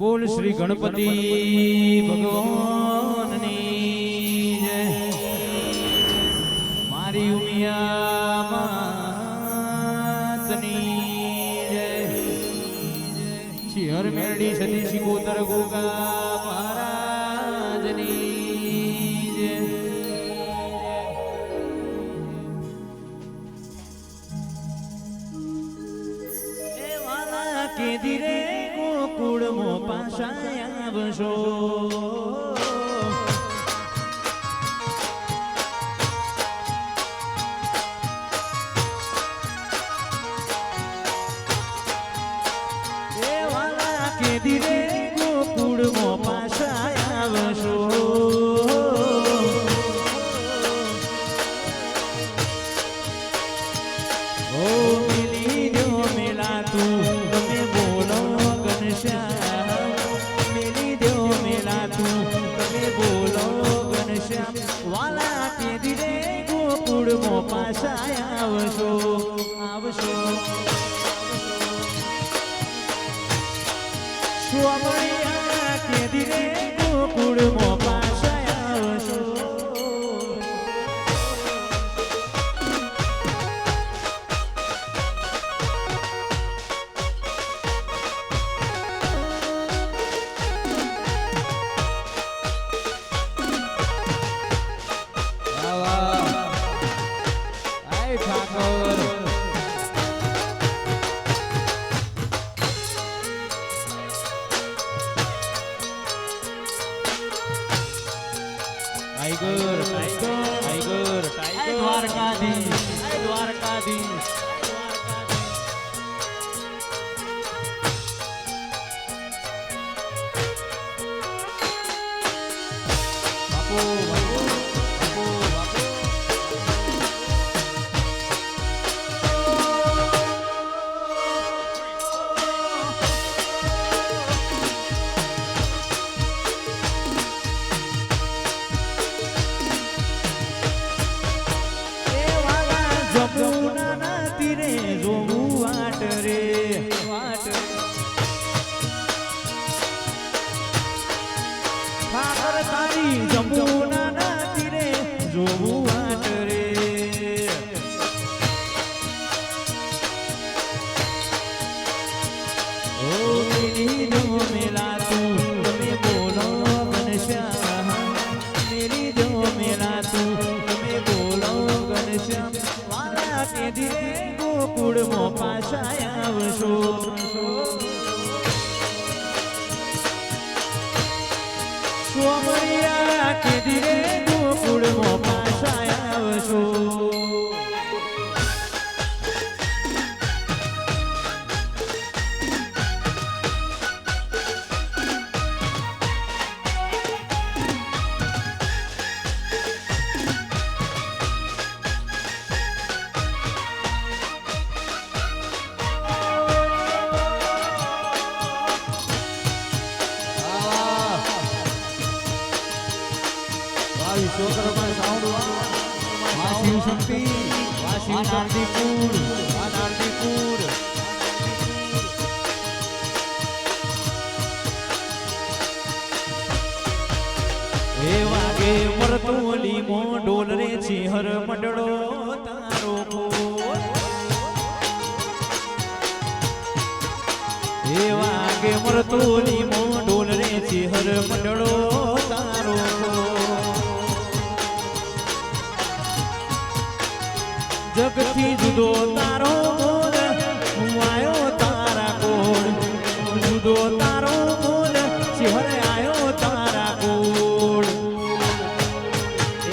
બોલ શ્રી ગણપતિ ભગવાનની જય. મારી ઉમિયા માતની જય. શિહર મેરડી સતી શિકોતર ગોગા મહારાજની જય. એ વાલા કે ધીરે ગોકુળ મો પાછાયા આવશો. એ વાલા કે ધીરે ગોકુળ મો પાછાયા આવશો. ઓ મિલી જો મેલા તું તમે બોલો ઘનશ્યામ. મિલી દો મેલા તું તમે બોલો ઘનશ્યામ. વાલા કે ધીરે ગોકુળ મો પાછાયા આવશો. આવશો સ્વામિયા કે ધીરે ગોકુળ મો પાછાયા આવશો. દ્વારકાધીશ દ્વારકાધીશ. બાપુ બાપુ બાપુ બાપુ. જમુનાના તીરે જોવું વાટ રે વાટ. ઠાકર તારી જમુનાના તીરે જોવું વાટ રે. ઓ મેરી જો મેલા તું તમે બોલો ઘનશ્યામ. મેરી જો મેલા તું તમે બોલો ઘનશ્યામ. કે ધીરે ગોકુળ મો પાછાયા આવશો. સ્વામિયા કે ધીરે ગોકુળ મો પાછાયા આવશો. વિશ્વકર્મા સાઉન્ડ વાશિવ શક્તિ વાશિવ નારદીપુર નારદીપુર. એ વાગે મરતોલી મો ડોલ રે છે હર મંડળો તારો. એ વાગે મરતોલી મો ડોલ રે છે હર મંડળો તારો. જગથી જુદો તારો બોલ હું આયો તારા કોળ. જુદો તારો બોલ શિહરે આયો તારા કોળ.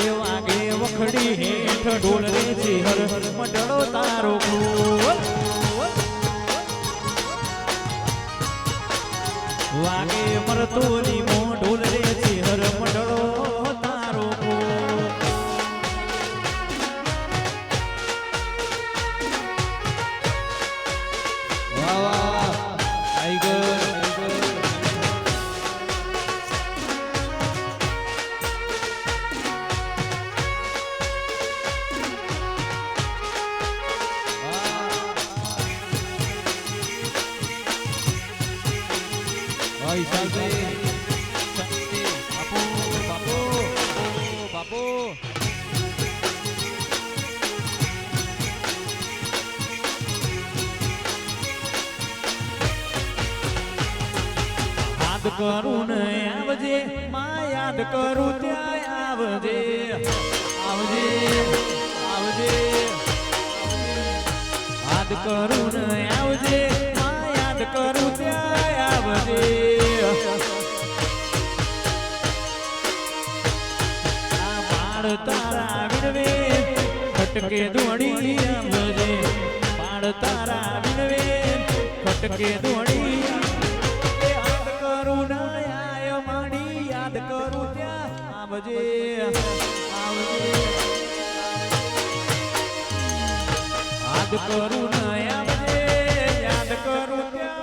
એ વાગે વખડી હેઠ ઢોલ રે શિહર મંડળો તારો કોળ. વાગે મરતોલી મો ઢોલ રે શિહર મંડળો તારો કોળ. વિશાલભાઈ બાપુ બાપુ બાપુ યાદ કરું ને આવજે માં યાદ કરું ત્યાં આવજે આવજે આવજે યાદ કરું ને આવજે માં યાદ કરું ત્યાં આવજે આ બાળ તારા વિનવે ખટકે દોડી આવજે બાળ તારા વિનવે ખટકે દોડી યાદ કરું ત્યાં આવજે આવજે યાદ કરું ન આવજે યાદ કરું ત્યાં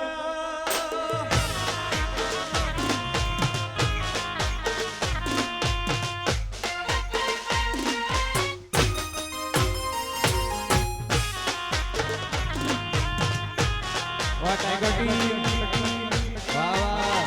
વાહ ટાઈગર ટીમ વાહ વાહ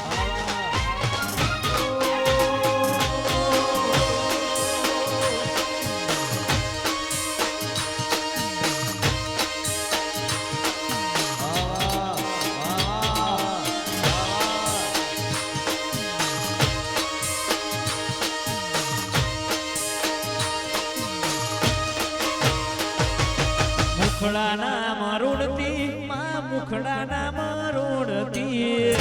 મુખડાના મરોડતી માં મુખડાના મરોડતી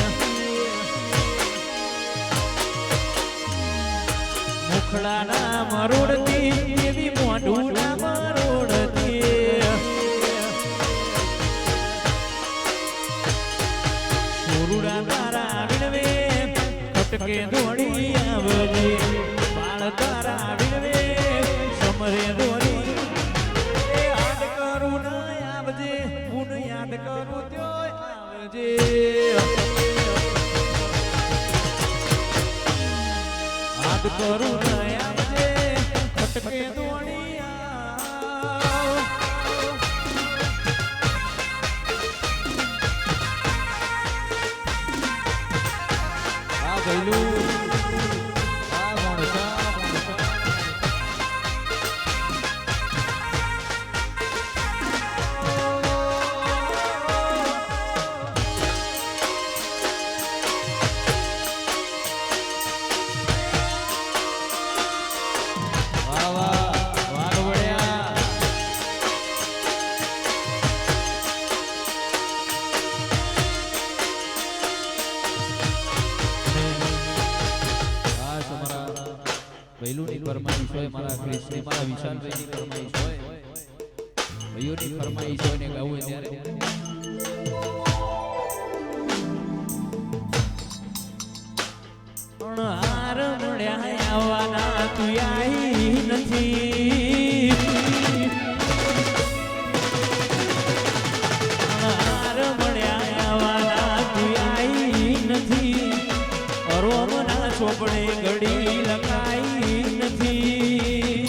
મુખડાના મરોડતી એવી મોઢુના મરોડતી સુરુડા તારા વિનવે ખટકે દોડી આવજે બાળ તારા વિનવે સમરે દોડી યાદ કરું ન આવજે હું યાદ કરું તો આવજે યાદ કરું ન આવજે ખટકે દોડી આ ગઈલું આ મોણસા ભૈલુની ફરમાઈશ હોય મારા કૃષ્ણ મારા વિશાલભાઈની ફરમાઈશ હોય ભાઈઓની ફરમાઈશ હોય ને ગાવું ત્યારે હાર મળ્યા આવવાના તું આવી નથી હાર મળ્યા આવવાના તું આવી નથી અરોમના ચોપડે ઘડી લખાઈ નથી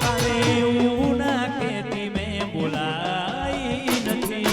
અરે એવું ના કહેતી મેં બોલાઈ નથી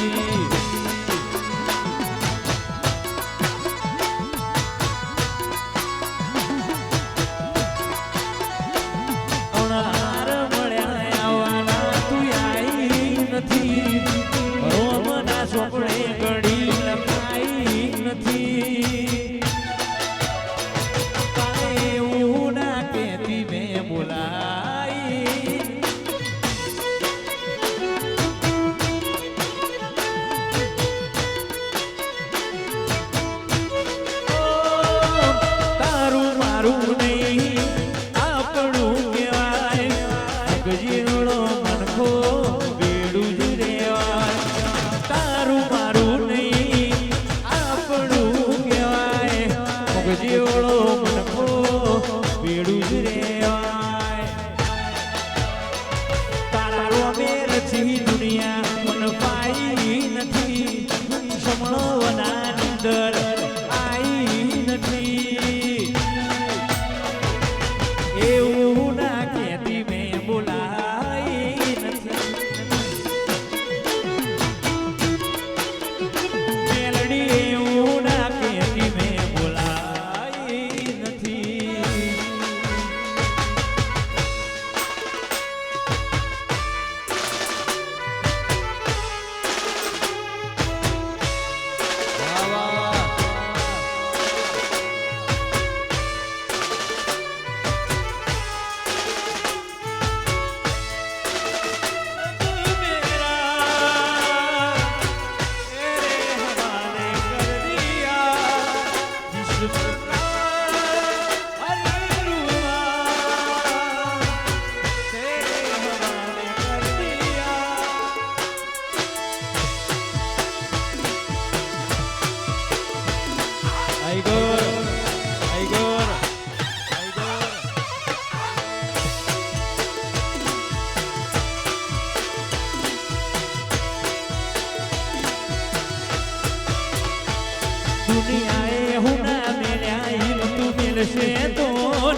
દુનિયાએ હું ના મેલ્યા ઈમ તું મેલશે તો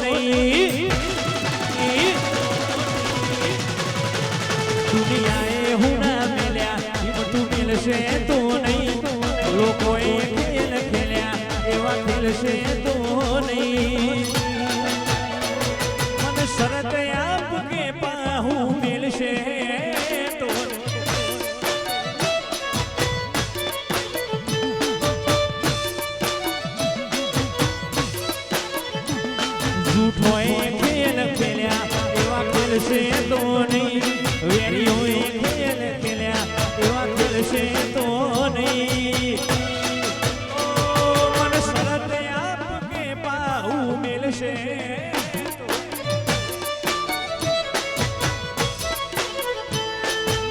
નહીં દુનિયાએ હું ના મેલ્યા ઈમ તું મેલશે તો નહીં લોકોએ ખેલ ખેલ્યા એવા ખેલશે તો નહીં મને શરત આપ કે પાહુ મેલશે તો જૂઠોએ ખેલ ખેલ્યા એવા ખેલશે તો નહીં વેરીઓએ ખેલ ખેલ્યા એવા ખેલશે તો નહીં મને શરત આપ કે પાહુ મેલશે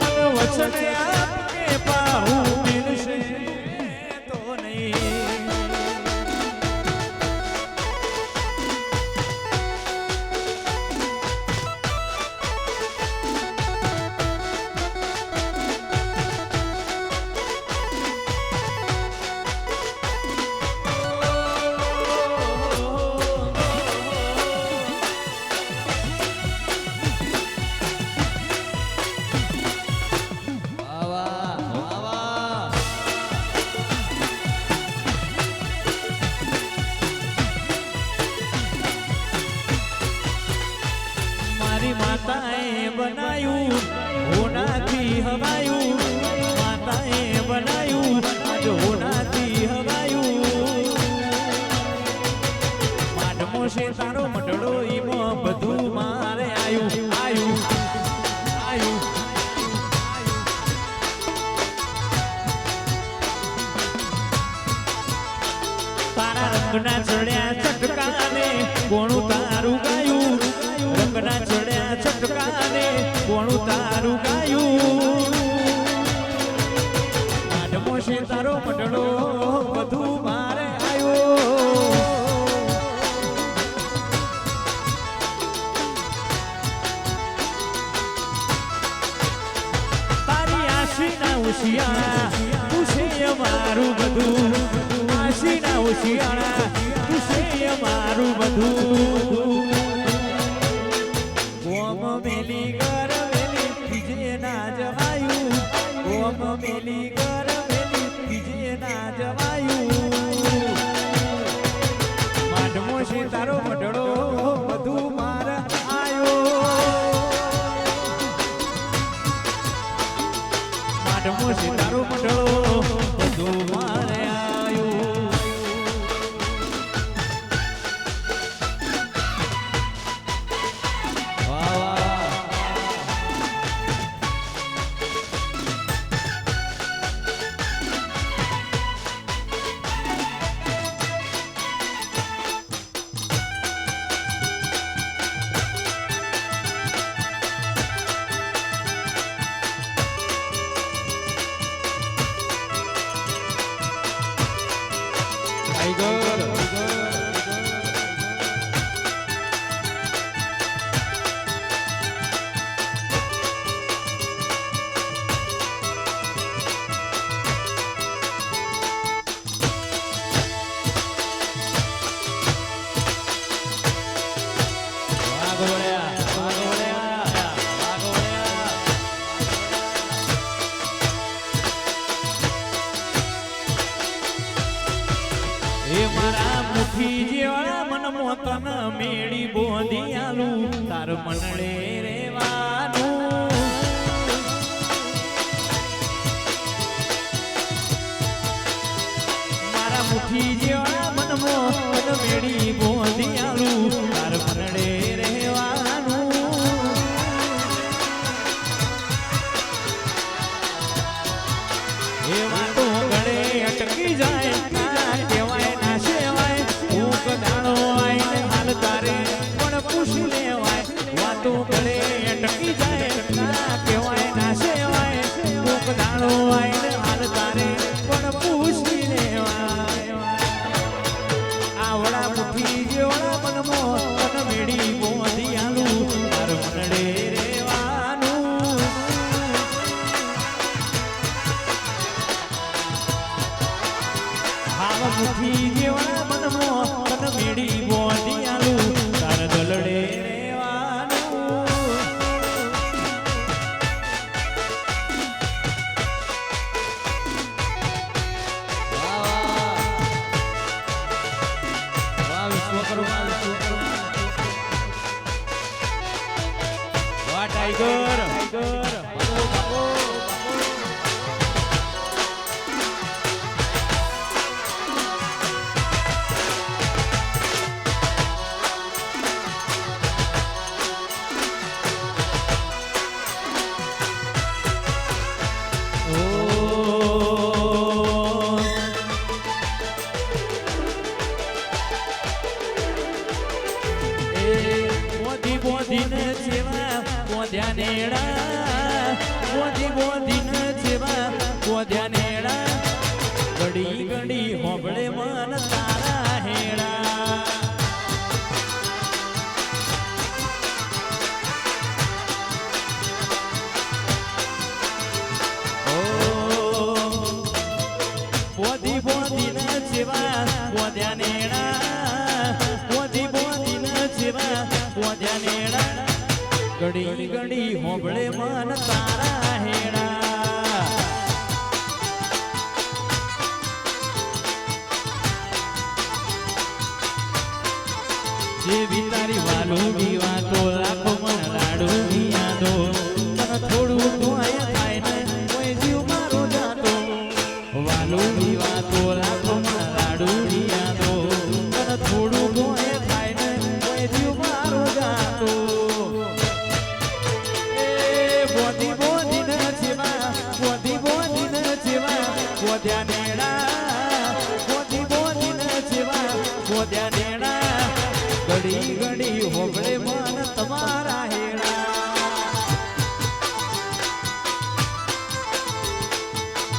મને વચન આપ કે પાહુ મેલશે તો નહીં મારી માતાએ બનાયું હોનાથી હવાયું માતાએ બનાયું આજ હોનાથી હવાયું માટમો છે તારો મટડો ઈમાં બધું મારે આયું આયું આયું તારા રંગના ચડ્યા ચટકાને કોણું તારું ગાયું રંગના ચડ્યા ચટકાને કોણું તારું ગાયું માટમો છે તારો મટડો બધું મારે આયો તારી આશીના ઉશિયાળા તું છે મારું બધું આશીના ઉશિયાળા તું છે મારું બધું ઓમ મેલી કર મેલી બીજે ના જવાયું ઓમ મેલી કર મેલી બીજે ના જવાયું માટમો છે તારો મટડો બધું માર આયો માટમો છે તારો મટડો બધું મારે આયો એ મારા મુઠી જેવા મન મોતન મેળી બોંધી આલું તાર મનડે રેવાનું મારા મુઠી જેવા મન મોતન મેળી બોંધી આલું તાર મનડે રહેવાનું એ વાતો ગળે અટકી જાય પૂછી લેવાય વાતો કરે અટકી જાય ના કહેવાય ના સેવાય કોક દાડો આઈને હાલ તારે પણ પૂછી લેવાય આવડા મુઠી મુઠી જેવા મનમાં તન મેળી બોધી આલું તાર દલડે રહેવાનું વાહ વિશ્વકર્મા વાહ ટાઈગર બોધીને જેવા બોધ્યા નેડા બોધીને જેવા બોધ્યા નેડા ઘડી ઘડી હોબળે મન તારા હેડા બોધીને જેવા બોધ્યા નેડા બોધીને જેવા બોધ્યા નેડા ઘડી ઘડી હોબળે મન તારા હેડા જેવી તારી વાલુની વાતો લાખો મન લાડુની યાદો તને થોડું ધોયા થાય ને કોઈ જીવ મારો જાતો વાલુની વાતો લાખો મન લાડુની યાદો તને થોડું ધોયા થાય ને કોઈ જીવ મારો જાતો બોધ્યા નેડા ઘડી ઘડી હોબળે મન તમારા હેડા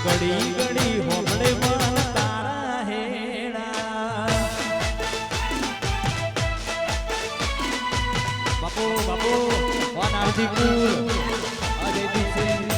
ઘડી ઘડી હોબળે મન તારા હેડા બાપો બાપો વન આરતી કુલ અજયદીપ સિંહ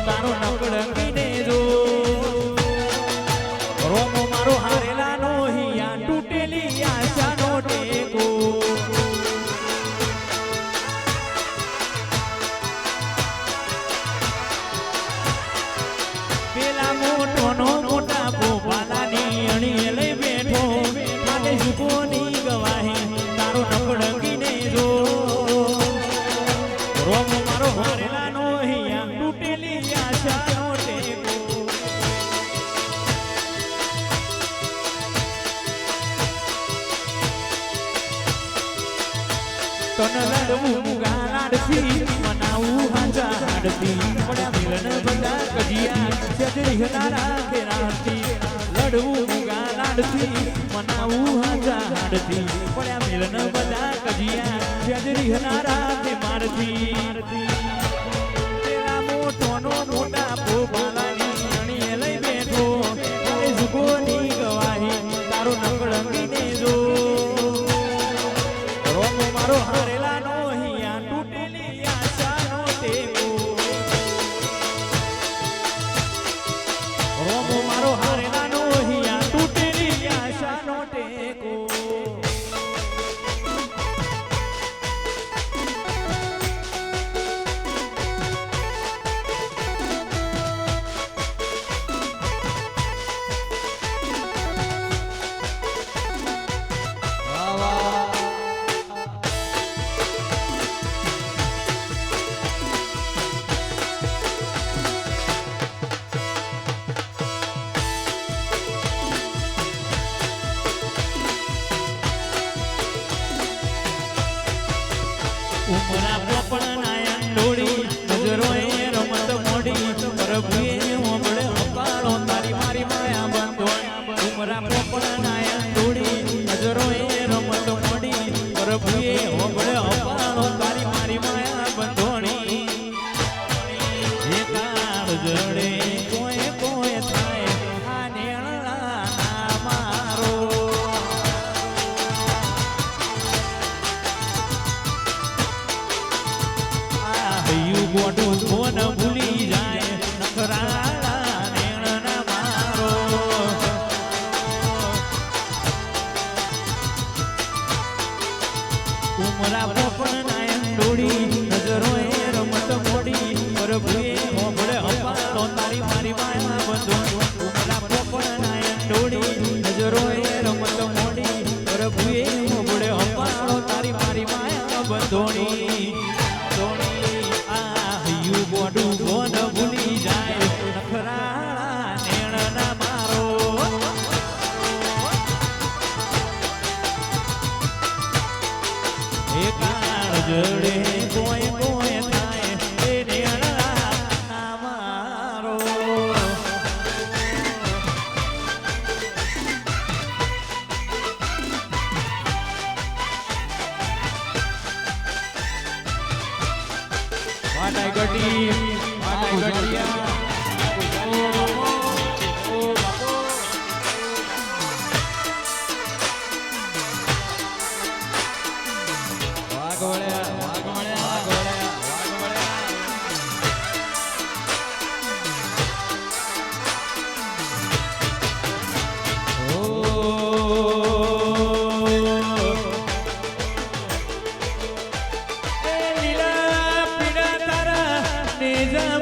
તારો નકળંગીને જો રોમો મારો હારેલાનો હિયા તૂટેલી આશાનો ટેકો પેલા મોટોનો મોટા પોપાલાની અણી લઈ બેઠો અને જુગોની ગવાહી તારો નકળંગીને જો રોમો મારો હારેલાનો હિયા તૂટેલી આશાનો ટેકો તન લડવું ગાલાડથી મનાવું હાજા હાડતી પડ્યા મિલન બધા કજિયા સજરી હનારા કેરાતી લડવું ગાલાડથી મનાવું હાજા હાડતી પડ્યા મિલન બધા કજિયા સજરી હનારા કે મારતી તેરા મોટોનો મોટા પોપાલાની અણી લઈ બેઠો અને જુગોની ગવાહી તારો નકળંગીને જો રોમો મારો હારેલાનો હિયા તૂટેલી આશાનો ટેકો રોમો મારો હારેલાનો હિયા તૂટેલી આશાનો ટેકો ઉમરા પોપણ નાયક ડોળી નજરો એ રમત મોડી પ્રભુએ હોંભળે હપાળો તારી મારી માયા બંધોણી ઉમરા પોપણ નાયક ડોળી નજરો એ રમત મોડી પ્રભુએ હોંભળે હપાળો તારી મારી માયા બંધોણી એ કાળ જડે કોઈ કોઈ થાય આ નેણલા મારો હૈયું ગોડું કોન ભૂલી જાય નખરાળા નેણના મારો ઉમરા પોપણ નાયક ડોળી નજરો એ રમત મોડી પ્રભુએ હોંભળે હપાળો તારી મારી માયા બંધોણી ઉમરા પોપણ નાયક ડોળી નજરો એ રમત મોડી પ્રભુએ હોંભળે હપાળો તારી મારી માયા બંધોણી ગોડું ગોન ભૂલી જાય નખરાળા નેણના મારો એ કાળ જડે કોઈ કોઈ થાય એ નેણના મારો વાટાઈ ગડી વાટાઈ ગડિયા ઓ બાપો વાઘવળ્યા વાઘવળ્યા વાઘવળ્યા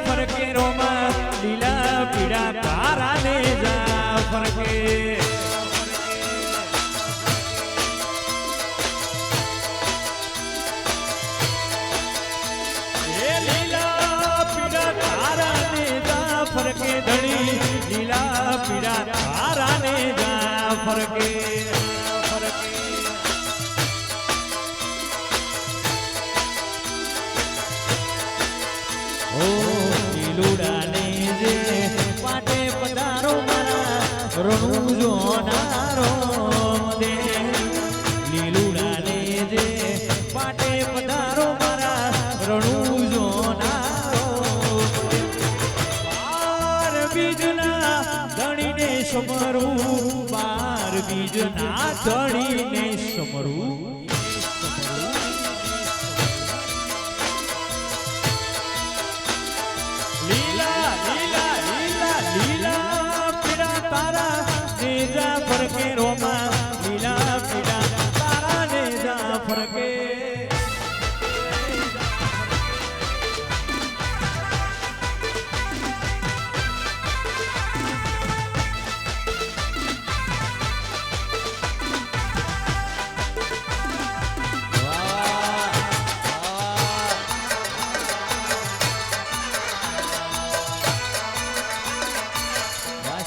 ફરકે રોમા લીલા પીડા તારા ને જા ફરકે એ લીલા પીડા તારા ને જા ફરકે ધણી લીલા પીડા તારા ને જા ફરકે લીલુડાને જે પાટે પધારો મારા રણુ જોનારો દે લીલુડાને જે પાટે પધારો મારા રણુ જોનારો બાર બીજના ધણીને સમરું બાર બીજના ધણીને સમરું લીલા પીડા તારા નેજા ફરકે રોમા લીલા પીડા તારા નેજા ફરકે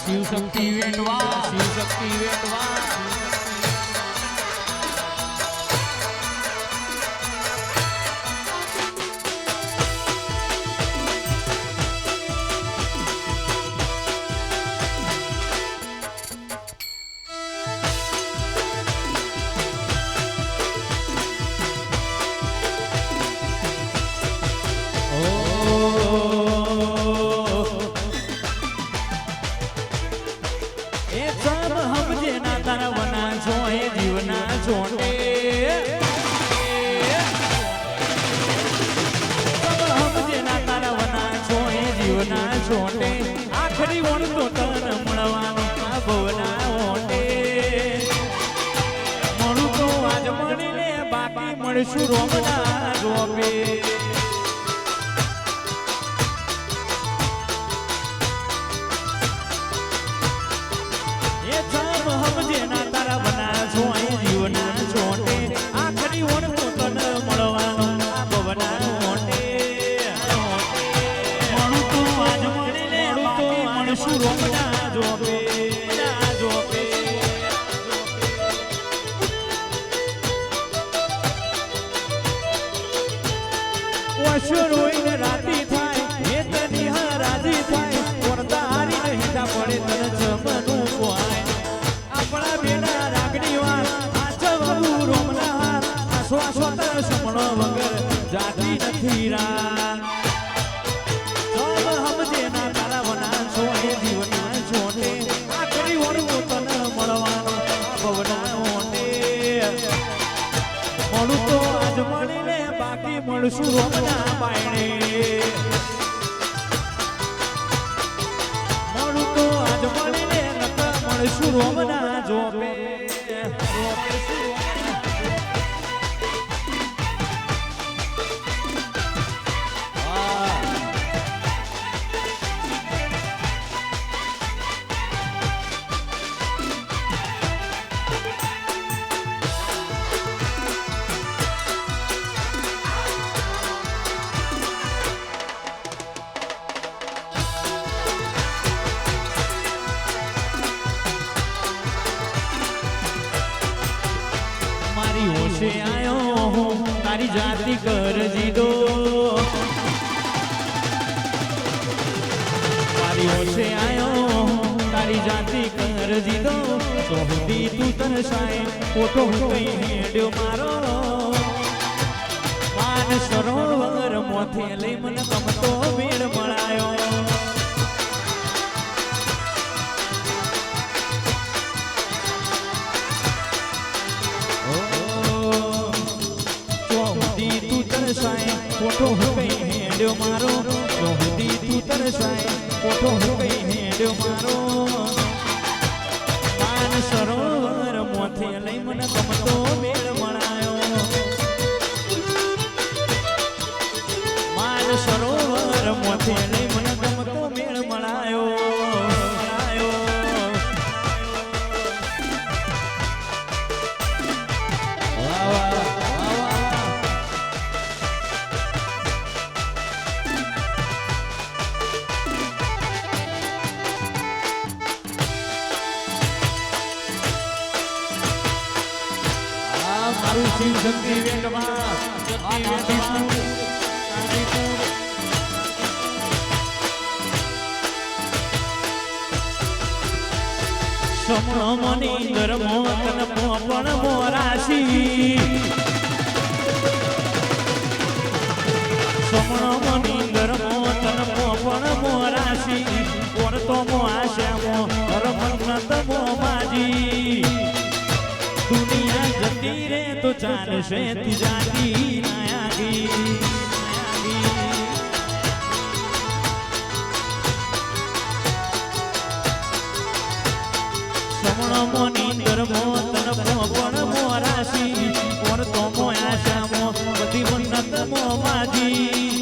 શિવ શક્તિ વેટવા શિવ શક્તિ વેટવા તારા વના છો એ જીવના છોટે હમજેના તારા વના છો એ જીવના છોટે આખરી વણ તો તન મળવાનો આ ભવના ઓટે મળું તો આજ મળીને બાકી મળશું રોમના રોપે હમજેના તારા બના છો અહીં જીવના છોટે આખરી ઓણ તો તન મળવાનો આ ભવના ઓટે મળું તો આજ મળીને બાકી મળશું રોમના જોપે જોપે ઓશો રોઈને રાતી થાય એ તની હરાજી થાય વરદા હારીને હેઠા પડે તને જમનું પોહાય આપણા બેના રાગણી વાર આચવવું રોમના હાર આશ્વાસોતર સમણો વગર જાતી નથી રાત સબ હમજે ના તારા વના છોડે જીવના છોડે આખરી વળવું તને મળવાનો ભવના ઓટે મળું તો આજ મળીને બાકી મળશું રોમના બાયણે મળું તો આજ મળીને નકર મળશું રોમના જોપે મારી હોશે આયો હું તારી જાતિ કર જીદો મારી હોશે આયો હું તારી જાતિ કર જીદો તો હુદી તું તરસાય કોટો કઈ હેડ્યો મારો માન સરોવર મોથે લઈ મને ગમતો મેળ મળાયો કોઠો કઈ હેડ્યો મારો ચોહદી તું તરસાય કોઠો કઈ હેડ્યો મારો માન સરોવર મોથે લઈ મને ગમતો મેળ મળાયો માન સરોવર મોથે લઈ મને ગમતો મેળ મળાયો શિવ શક્તિ વેંગમાં સમણો મની ધર્મો તન પણ મોરાશી સમણો મની ધર્મો તન પણ મોરાશી ઓરતો મો આશ્યામો ધર્મનત મો માજી દુનિયા જતી રે તો ચાલશે તું જાતી નાયાગી સમણો મોની ધર્મો તન પણ મોરાશી ઓર તો મો આશામો બધી મન્નત મો માજી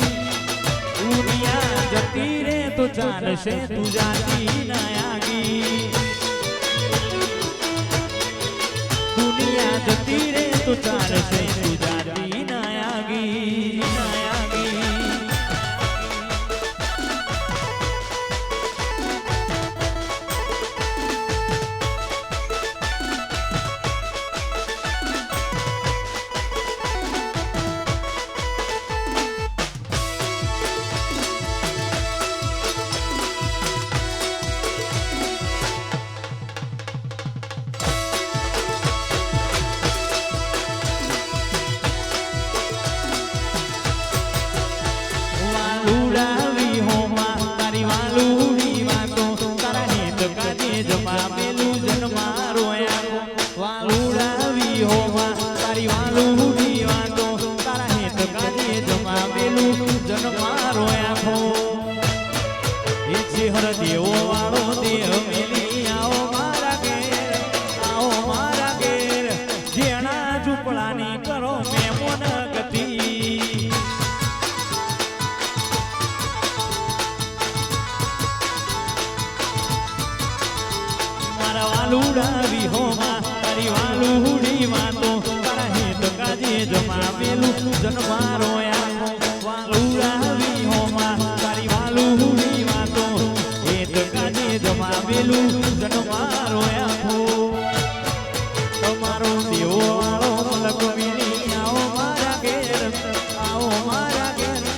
દુનિયા જતી રે તો ચાલશે તું જાતી નાયાગી દુનિયા જતી રે તો ચાલશે તું જાતી નાયાગી વાલુડાવી હોમાં તારી વાલુડી વાતો તારા હેત કાજે જમાવેલું જનમારો આખો વાલુડાવી હોમાં તારી વાલુડી વાતો હેત કાજે જમાવેલું જનમારો આખો તમારો દેવો વાળો લખવીની આવો મારા ઘેર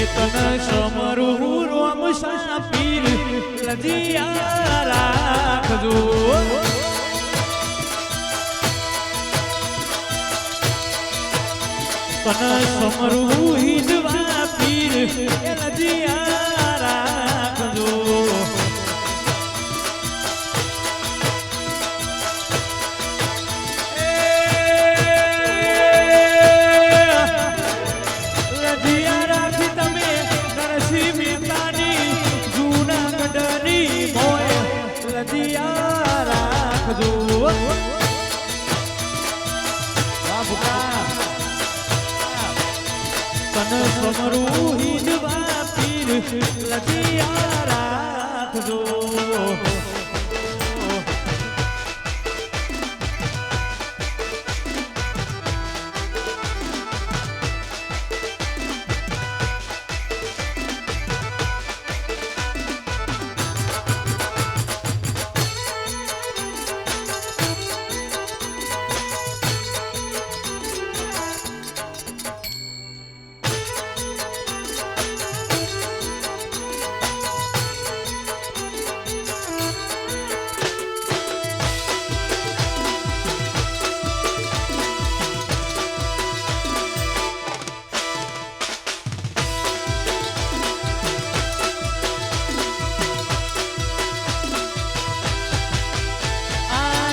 એ તન સમરું રોમ સાપીર લજિયા રાખજો તન સમરું હિંદવા પીર લજિયા રાખજો લજિયા રાખી તમે નરસિંહ મહેતાની જૂનાગઢની મોય લજિયા રાખજો તન સમરું હિંદવા પીર લજિયા રાખજો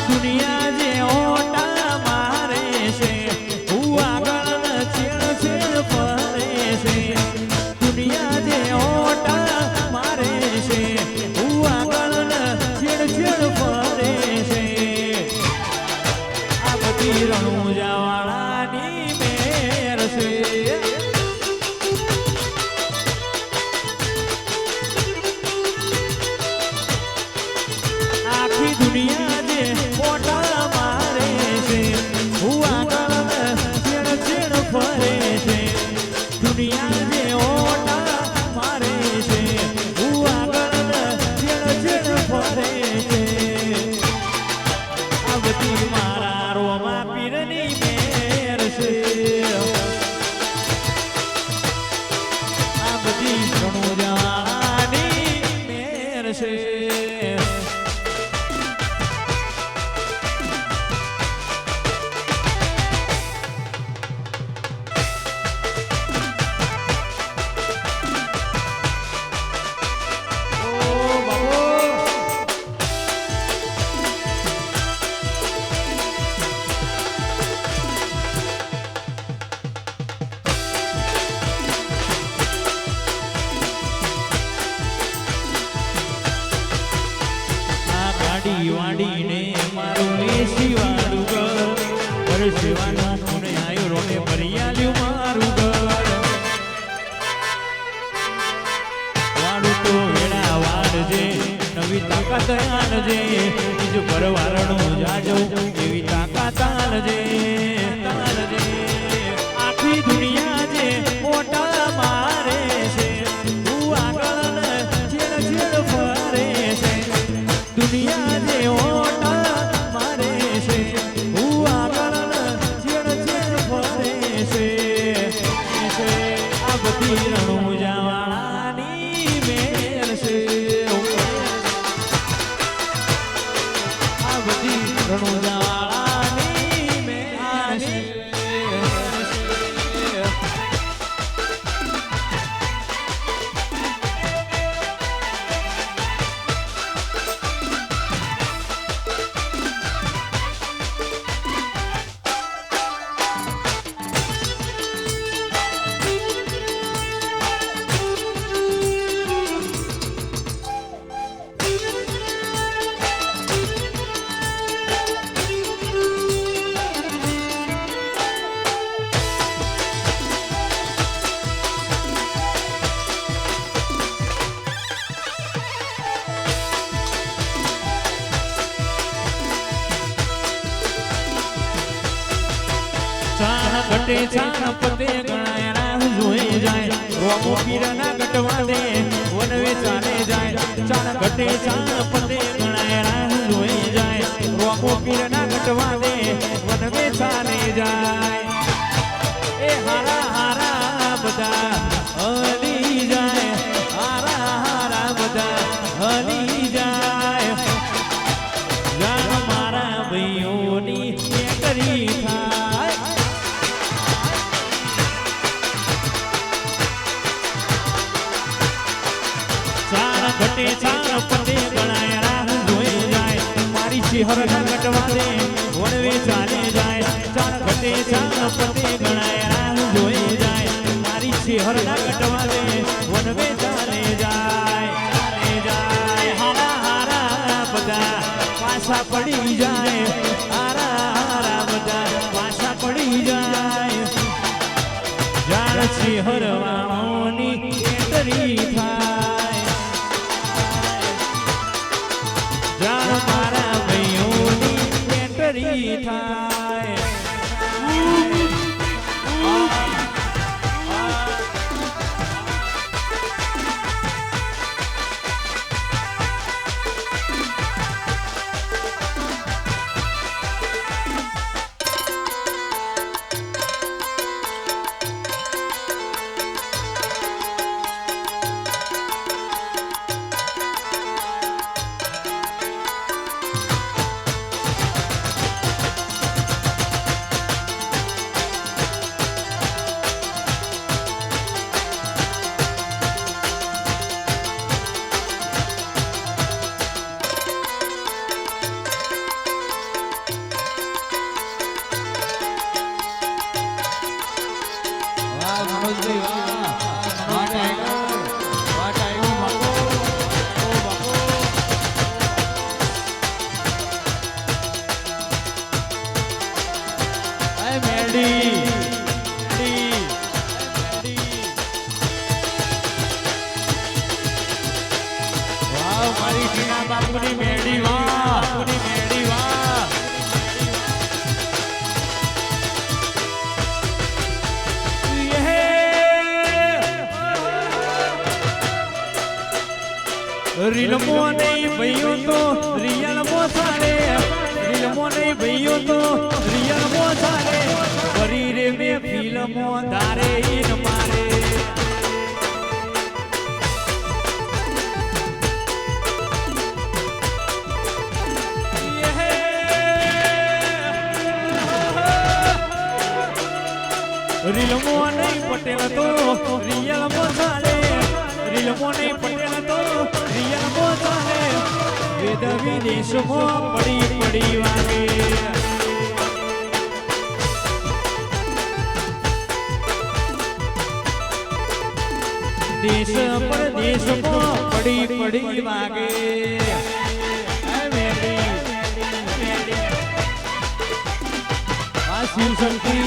દુનિયા જે ઓટા મારે છે હું આગળ છેડ છેડ ફરે છે દુનિયા જે ઓટા મારે છે હું આગળ છેડ છેડ ફરે છે આ બધી રણુજાવાળાની મેર છે આખી દુનિયા દુનિયા જે ઓટા મારે છે હું આગળ છેડ છેડ ફરે છે આ બધી મારા રોમા પીરની મેર છે આ બધી રણુજાની મેર છે વાડીને મારું એસી વાળું ઘર સેવાનું પુણે આયુ રોને ભરિયાલ્યું મારું ઘર વાડું તો વેડા વાડજે નવી તાકાત આનજે બીજું પરવારણું જાજો એવી તાકાત આનજે આખી દુનિયા જે મોટા મારે છે હું આગળ છેડ છેડ ફરે છે દુનિયા જે ઓટા મારે છે હું આગળ છેડ છેડ ફરે છે આ બધી રણુજાવાળાની મેર છે આ બધી રણુજાવાળાની મેર છે ઘટે છાન પતે ગણાય રાહ જોઈ જાય રોમો પીરના ગટવા દે વનવે ચાલે જાય ચાણ ઘટે છાન પતે ગણાય રાહ જોઈ જાય રોમો પીરના ગટવા દે વનવે ચાલે જાય એ હારા હારા બધા હરી ઘટે ચાર પતે ગણાય રાહ જોઈ જાય મારી શિહરના ગટવા દે વણવે ચાલે જાય ચાર ઘટે ચાર પતે ગણાય રાહ જોઈ જાય મારી શિહરના ગટવા દે વણવે ચાલે જાય હારા હારા બધા પાછા પડી જાય હારા હારા બધા પાછા પડી જાય જાણ શિહરવાઓની એન્ટ્રી થાય જાણ મારા ભાઈઓની એન્ટ્રી થાય વાહ મનોજભાઈ વાહ વાહ ટાઈગર બાપો ઓ બાપો એ મેડી વાહ મારી ટીના બાપુની મેડી વાહ મેડી વાહ રીલમો નહીં ભઈઓ તો રિયલમો ચાલે રીલમો નહીં ભઈઓ તો રિયલમો ચાલે ફરી રે મે ફિલ્મો ધારે ઈન મારે રીલમો નહીં પટેલ તો રિયલમો ચાલે રીલમો નહીં પટેલ તો રિયલમો ચાલે વેદ વિદેશમાં પડી પડી વાગે દેશ પરદેશમાં પડી પડી વાગે આ શિવ શક્તિ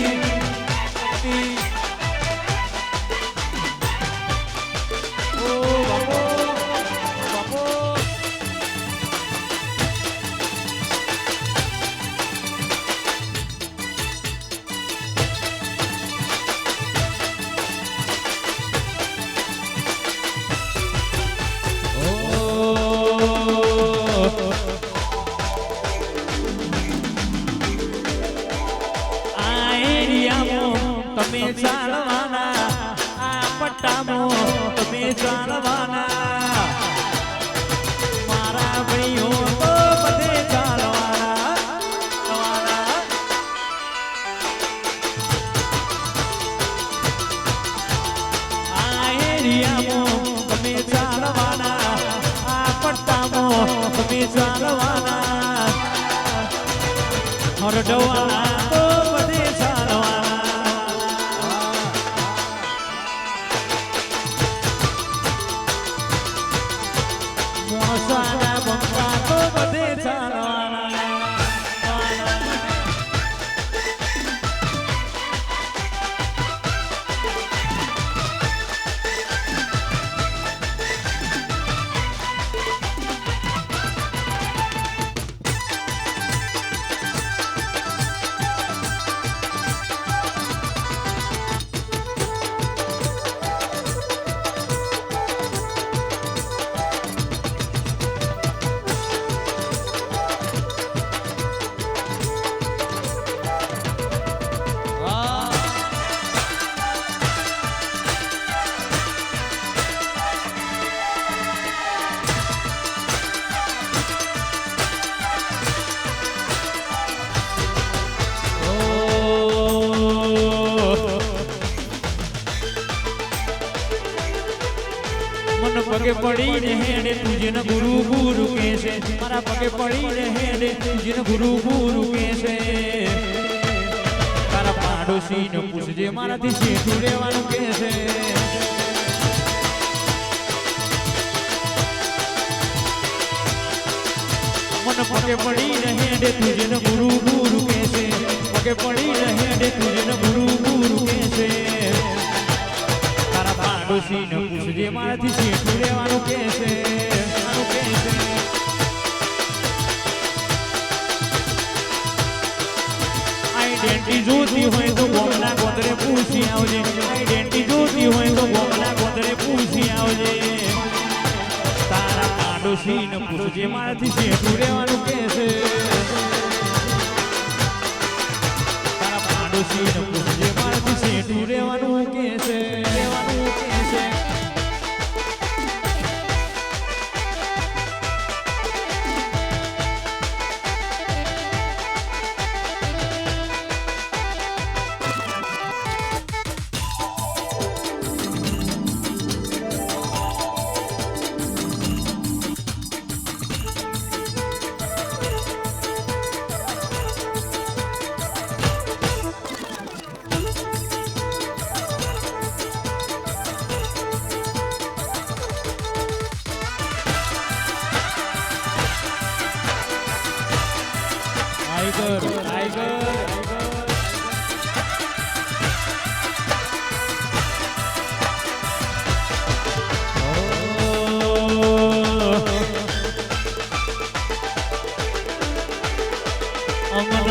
તમે ચાલવાના આ પટ્ટામાં તમે ચાલવાના મારા ભાઈઓ તો બધે ચાલવાના આ એરિયામાં તમે ચાલવાના આ પટ્ટામાં તમે ચાલવાના હરડવાના તો બધે ચાલવાના મોસાના બંગા તો બધે ચાલવાના મન પગે પડીને હેડે તુજને ગુરુ ગુરુ કહેશે મારા પગે પડીને હેડે તુજને ગુરુ ગુરુ કહેશે તારા પાડોશીને પૂછજે મારાથી શેઠું રહેવાનું કહેશે મન પગે પડીને હેડે તુજને ગુરુ ગુરુ કહેશે પગે પડીને હેડે તુજને ગુરુ ગુરુ કહેશે તારા પાડોશીને પૂછજે મારાથી શેઠું રહેવાનું કહેશે આઈડેન્ટિટી જોતી હોય તો ગોમના ગોદરે પૂછી આવજે આઈડેન્ટિટી જોતી હોય તો ગોમના ગોદરે પૂછી આવજે તારા પાડોશીને પૂછજે મારાથી શેઠું રહેવાનું કહેશે તારા પાડોશીને પૂછજે મારાથી શેઠું રહેવાનું કહેશે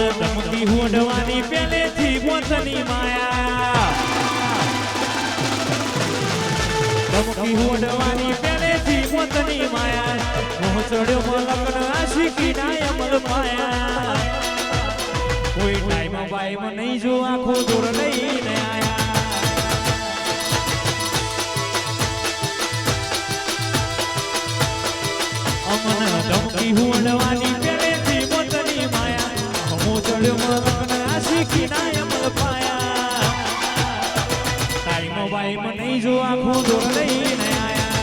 ધમકી હોડવાની પેલેથી ગોથની માયા ધમકી હોડવાની પેલેથી ગોથની માયા મોહ ચડ્યો મલકન આશિકી ના અમલ પાયા કોઈ ટાઈમ બાઈમ નહીં જો આખો દોર લઈને આયા અમન ધમકી હોડવાની પેલેથી ગોથની માયા ચડ્યો મલકન આશિકી ના અમલ પાયા ટાઈમ બાઈમ નહીં જો આખો દોર લઈને આયા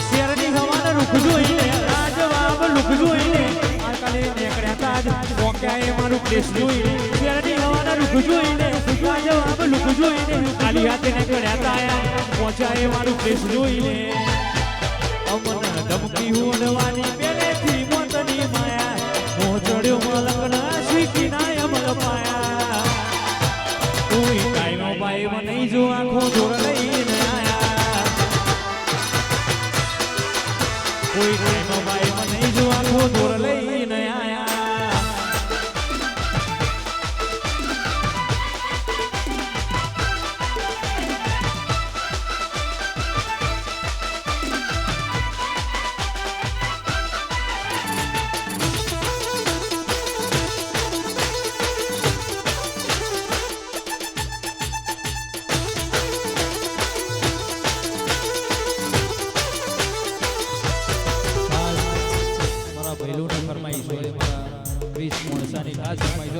શેરની હવાના રૂખ જોઈને રાજવાબ લુક જોઈને આકાલે નેકળ્યા તાજ પોક્યાએ મારું પ્લેસ જોઈને શેરની હવાના રૂખ જોઈને રાજવાબ લુક જોઈને ખાલી હાથે નેકળ્યા તાયા પહોંચાએ મારું પ્લેસ જોઈને અમન ધમકી હોડવાની પેલેથી મોતની માયા મોહ ચડ્યો મલકન આશિકી ના અમલ પાયા કોઈ ટાઈમ બાઈમ નહીં જો આખો દોર લઈને આયા કોઈ ટાઈમ બાઈમ નહીં જો આખો દોર લઈને આયા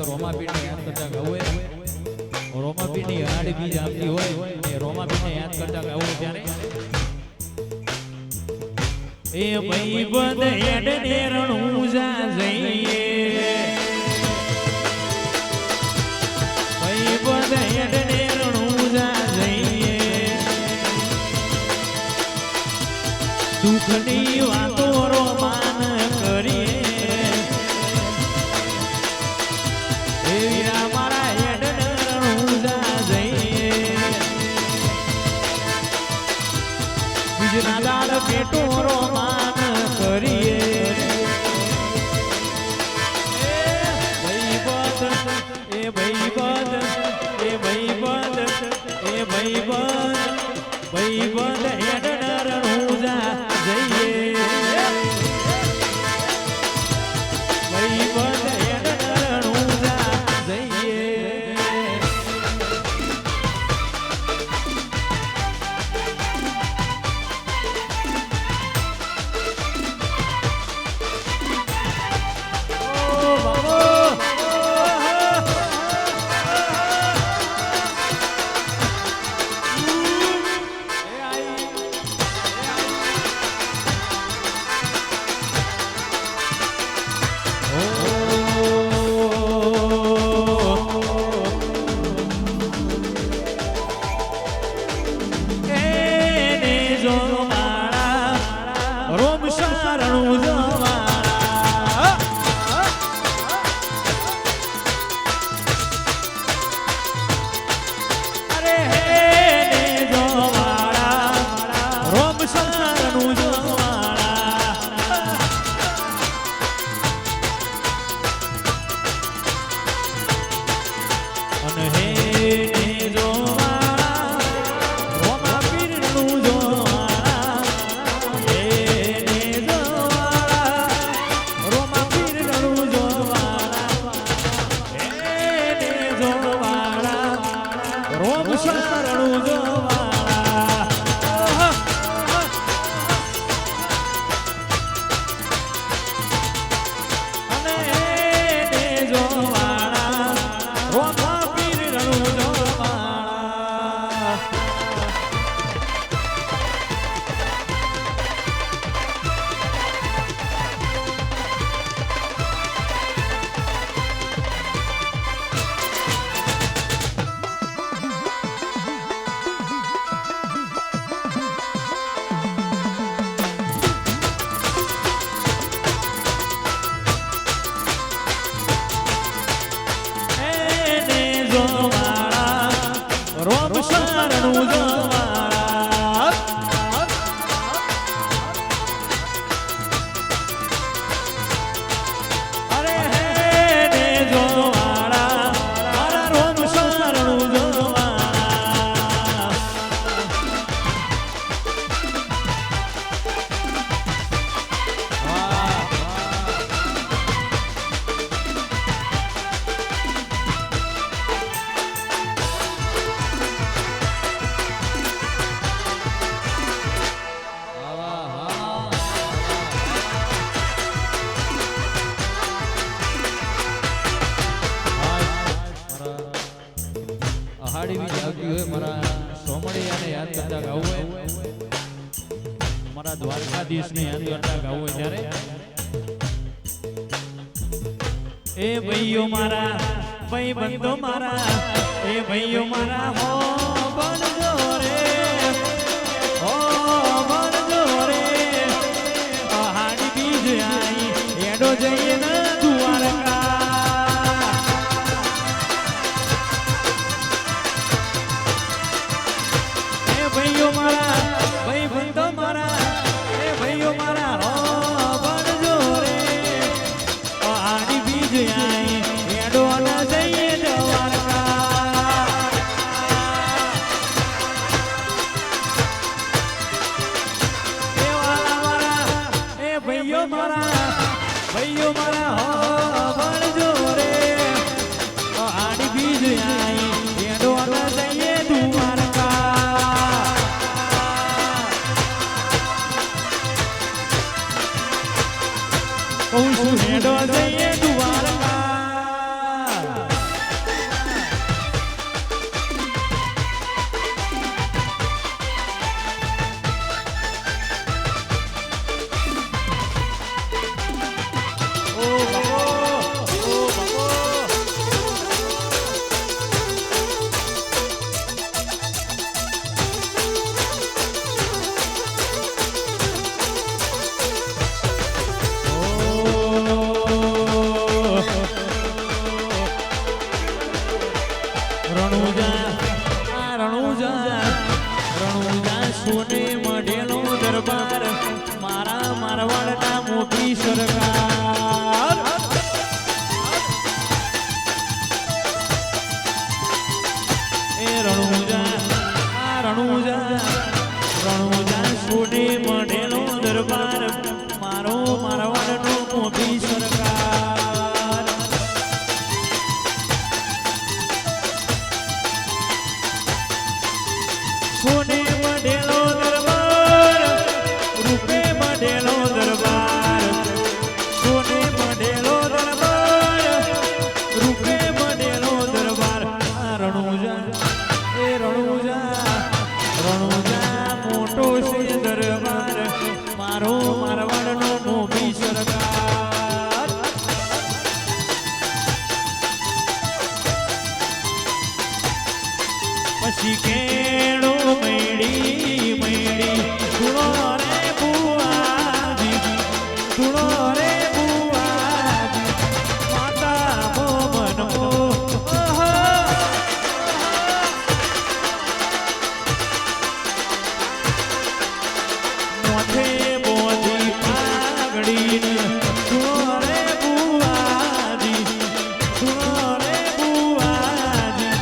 રોમાપીને યાદ કરતા ગાવું રોમાપીની હાડી બીજ આપતી હોય એ રોમાપીને યાદ કરતા ગાવું ત્યારે એ ભાઈ બંધ હેડ ને રણુજા જઈએ ભાઈ બંધ હેડ ને રણુજા જઈએ દુઃખની વાતો રોમાન કરીએ દાળ પેટો રોમાન કરીએ ભાઈ બંધ એ ભાઈ બંધ એ ભાઈ બંધ એ ભાઈ બંધ હેડ રણુજા જઈએ ભાઈ બંધ હેડ રણુજા જઈએ અને હે ને જોવાળા રોમા પીરનું જોવાળા હે ને જોવાળા રોમા પીરનું જોવાળા હે ને જોવાળા રોમ શરણું જોવાળા અને હે ને જોવાળા રોમા પીરનું જોવાળા એને જોવાળા રોમ શરણું જોવાળા અરે હે ને જોવાળા મારા રોમ શરણું જોવાળા અહાડી બી આવતી હોય મારા સોમણિયાને યાદ કરતા ગાવું હોય મારા દ્વારકાધીશને યાદ કરતા ગાવું હોય ત્યારે એ ભાઈઓ મારા ભાઈ બંધો મારા એ ભાઈઓ મારા હો બનજો રે હો બનજો રે હાડી બીજ આઈ એડો જઈએ ને દ્વારકા એ ભાઈઓ મારા ભાઈ બંધો મારા એ ભાઈઓ મારા હો બનજો રે હાડી બીજ આઈ એડો ના જઈએ દ્વારકા એ વાલા મારા એ ભાઈઓ મારા હો બનજો રે હાડી બીજ આઈ એડો ના જઈએ દ્વારકા કહું છું હેડો જઈએ દ્વારકા ઓ બાબો ઓ બાબો રણુજા સોને મઢેલો દરબાર મારા મારવાડના મોટી સરકાર એ રણુજા સોને મઢેલો દરબાર મારો મારવાડનો મોટી સરકાર સોને મઢેલો દરબાર રૂપે મઢેલો દરબાર સોને મઢેલો દરબાર રૂપે મઢેલો દરબાર રણુજા મોટો છે દરબાર મારો મારવાડનો મોભી સરકાર પછી કેળો મેળી સુણો રે બુઆજી સુણો રે બુઆજી માતા મોમન મોથે બોધી પાઘડીને સુણો રે બુઆજી સુણો રે બુઆજી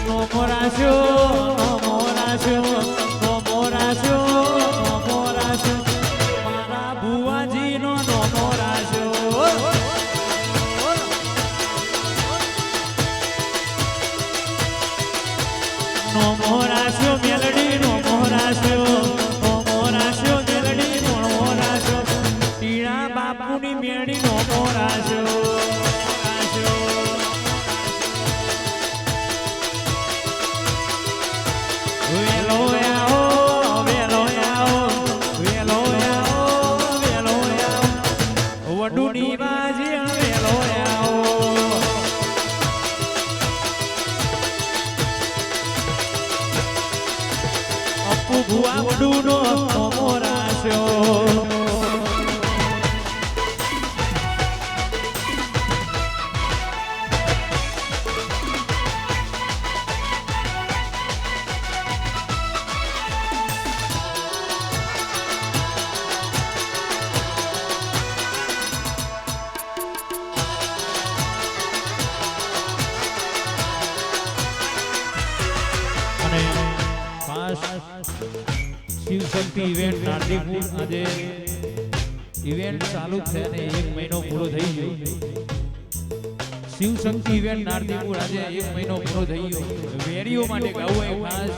નો મોરાશો નો મોરાશો નો મોરાશો નો મોરાશો મારા ભુવાજીનો નો મોરાશો નો મોરાશો મેલડી નો મોરાશો નો મોરાશો મેલડી નો મોરાશો ટીણા બાપુની મેળી નો મોરાશો વેલો આવો વેલો આવો વેલો આવો વેલો આવો વડુની બાજી વેલો આવો અપુ ભુવા વડુનો મોરાશો શિવ શક્તિ ઇવેન્ટ નારદીપુર આજે ઇવેન્ટ ચાલુ છે અને 1 મહિનો પૂરો થઈ ગયો શિવ શક્તિ ઇવેન્ટ નારદીપુર આજે 1 મહિનો પૂરો થઈ ગયો વેરીઓ માટે ગાવું હોય ખાસ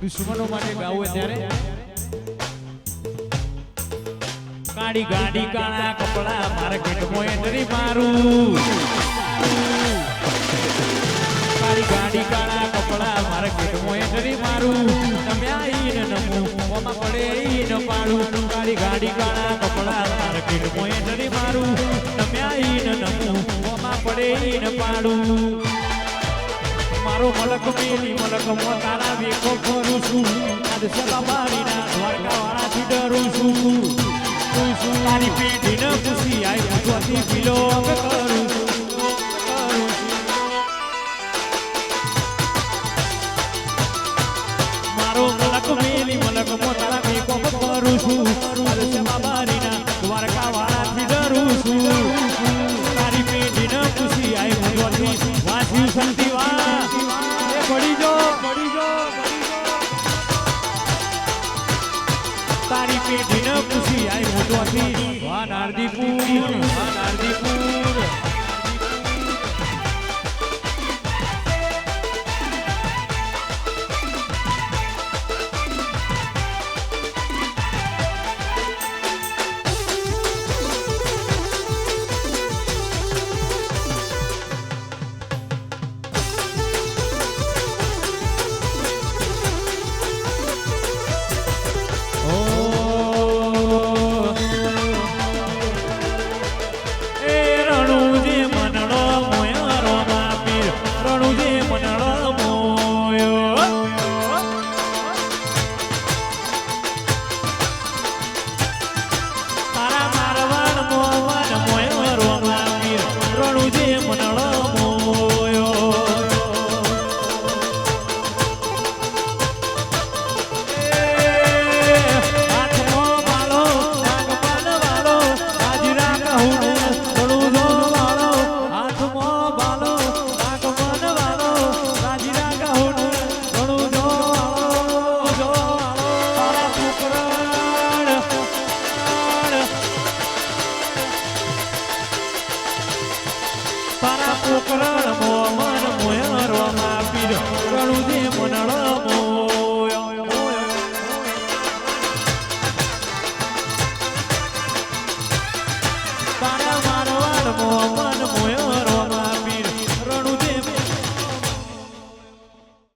દુશ્મનો માટે ગાવું હોય ત્યારે કાળી ગાડી કાળા કપડા માર્કેટમાં એન્ટ્રી મારું કાળી ગાડી કાળા કપડા માર્કેટમાં એન્ટ્રી મારું તમે આઈને નમું ઓમાં પડે ઈન પાડું કાળી ગાડી કાળા કપડા માર્કેટમાં એન્ટ્રી મારું તમે આઈને નમું ઓમાં પડે ઈન પાડું મારો મલક મેલી મલક મો તારા વેખો કરું છું આજ સભા મારીના દ્વારકા વાળાથી ડરું છું તારી પેઢીને પૂછી આઈ પૂછવાથી પીલો કરું મારો મલક મેલી મલક મો તારા વેખો કરું છું આજ સભા મારીના દ્વારકા વાળાથી ડરું છું તારી પેઢીને પૂછી આઈ પૂછવાથી વાસી સંતિ પડી જો તારી પેઢીને પૂછી આઈ મોટોથી વા નારદીપુર